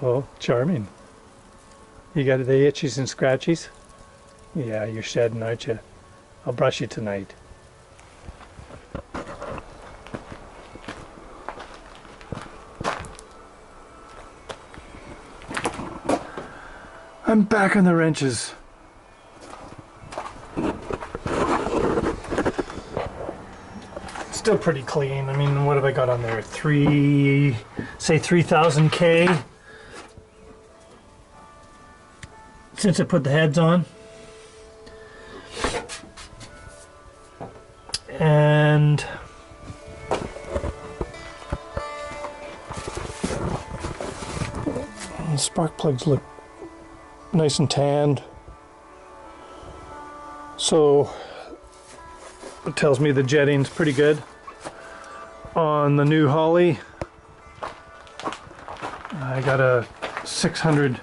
Oh, charming. You got the itchies and scratchies? Yeah, you're shedding, aren't you? I'll brush you tonight. I'm back on the wrenches. Still pretty clean. I mean, what have I got on there? Say 3,000 K since I put the heads on. And the spark plugs look nice and tanned. So it tells me the jetting's pretty good on the new Holley. I got a 600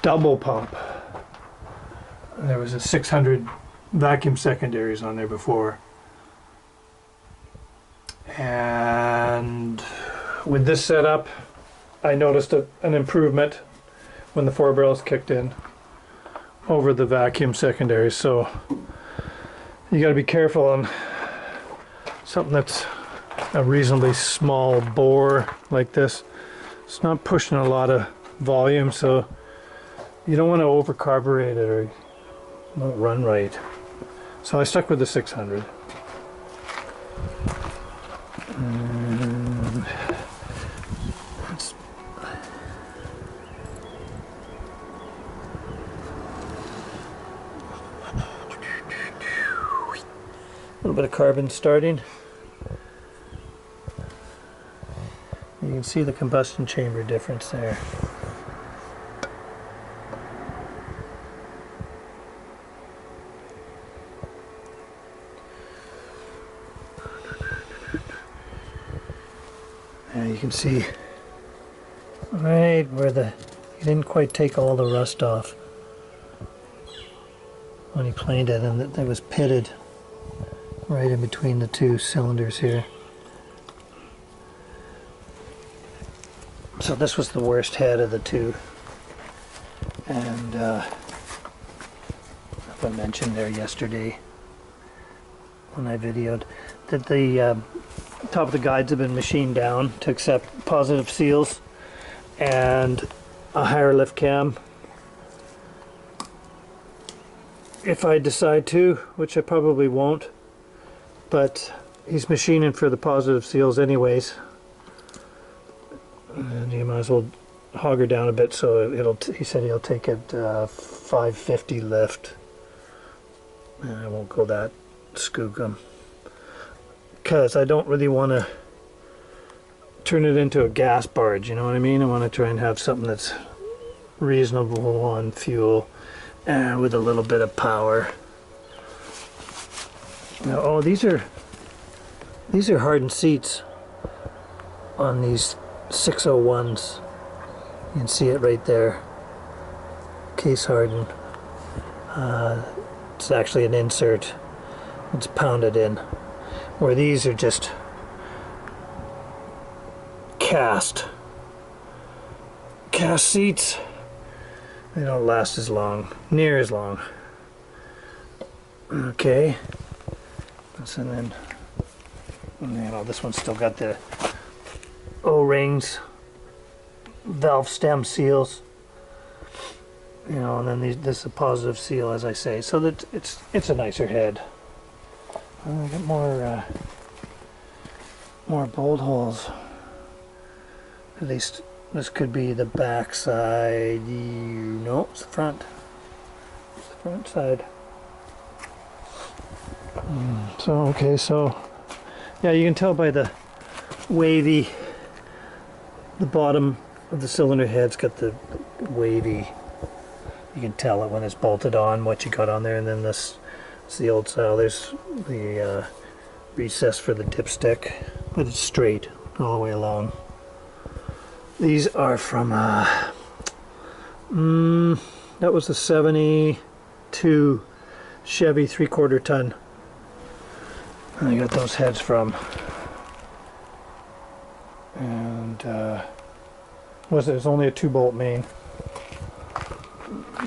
double pump. There was a 600 vacuum secondaries on there before. And with this setup, I noticed an improvement when the 4 barrels kicked in over the vacuum secondaries. So you got to be careful on something that's a reasonably small bore like this. It's not pushing a lot of volume, so you don't want to over carburate it or it won't run right. So I stuck with the 600. A little bit of carbon starting. You can see the combustion chamber difference there. And you can see right where you didn't quite take all the rust off when he planed it, and it was pitted right in between the two cylinders here. So this was the worst head of the two, and I mentioned there yesterday when I videoed that the top of the guides have been machined down to accept positive seals and a higher lift cam. If I decide to, which I probably won't, but he's machining for the positive seals anyways, and you might as well hog her down a bit, so he said he'll take it 550 lift, and I won't go that skookum because I don't really want to turn it into a gas barge, you know what I mean? I want to try and have something that's reasonable on fuel and with a little bit of power. Now, oh, these are hardened seats on these 601s. You can see it right there. Case hardened. It's actually an insert. It's pounded in. Where these are just cast seats. They don't last as long, near as long. Okay. And then, you know, this one's still got the O-rings, valve stem seals, you know, and then this is a positive seal, as I say, so that it's a nicer head. I got more bolt holes. At least this could be the back side. No, it's the front. It's the front side. So okay, so yeah, you can tell by the wavy, the bottom of the cylinder head's got the wavy. You can tell it when it's bolted on what you got on there, and then this is the old style. There's the recess for the dipstick, but it's straight all the way along. These are from that was the 72 Chevy 3/4 ton. I got those heads from, and It's only a 2-bolt main.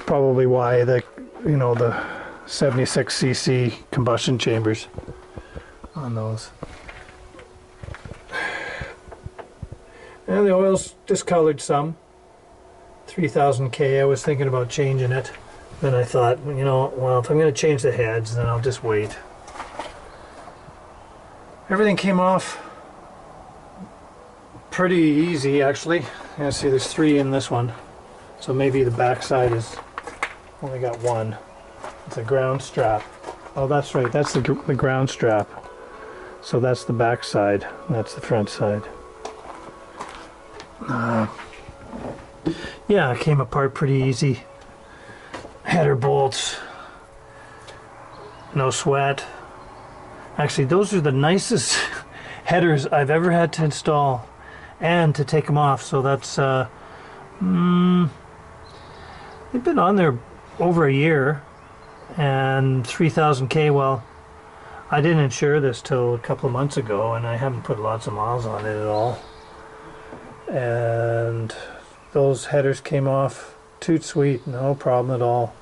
Probably why the, you know, the 76cc combustion chambers on those. And the oil's discolored some. 3000K, I was thinking about changing it. Then I thought, you know, well, if I'm going to change the heads, then I'll just wait. Everything came off pretty easy, actually. You see there's 3 in this one. So maybe the back side is only got 1. It's a ground strap. Oh, that's right, that's the ground strap. So that's the back side, that's the front side. Yeah, it came apart pretty easy. Header bolts, no sweat. Actually, those are the nicest headers I've ever had to install and to take them off. So that's they've been on there over a year, and 3000K. Well, I didn't insure this till a couple of months ago, and I haven't put lots of miles on it at all. And those headers came off toot sweet, no problem at all.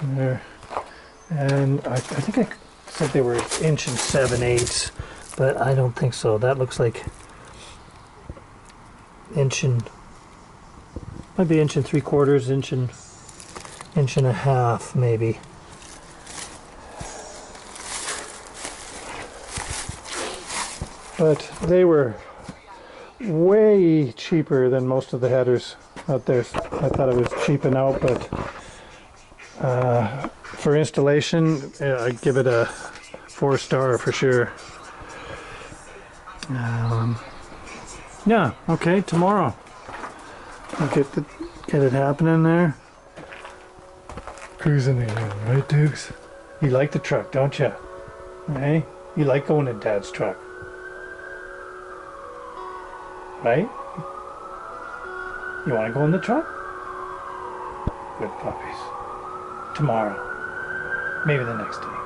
There. And I think I said they were 1 7/8, but I don't think so. That looks like might be 1 3/4, 1.5 maybe. But they were way cheaper than most of the headers out there. I thought it was cheaping out, but for installation, yeah, I'd give it a 4-star for sure. Yeah, okay, tomorrow I'll get it happening there. Cruising again, right, Dukes? You like the truck, don't you? Hey, you like going in Dad's truck, right? You want to go in the truck? Good puppies. Tomorrow. Maybe the next day.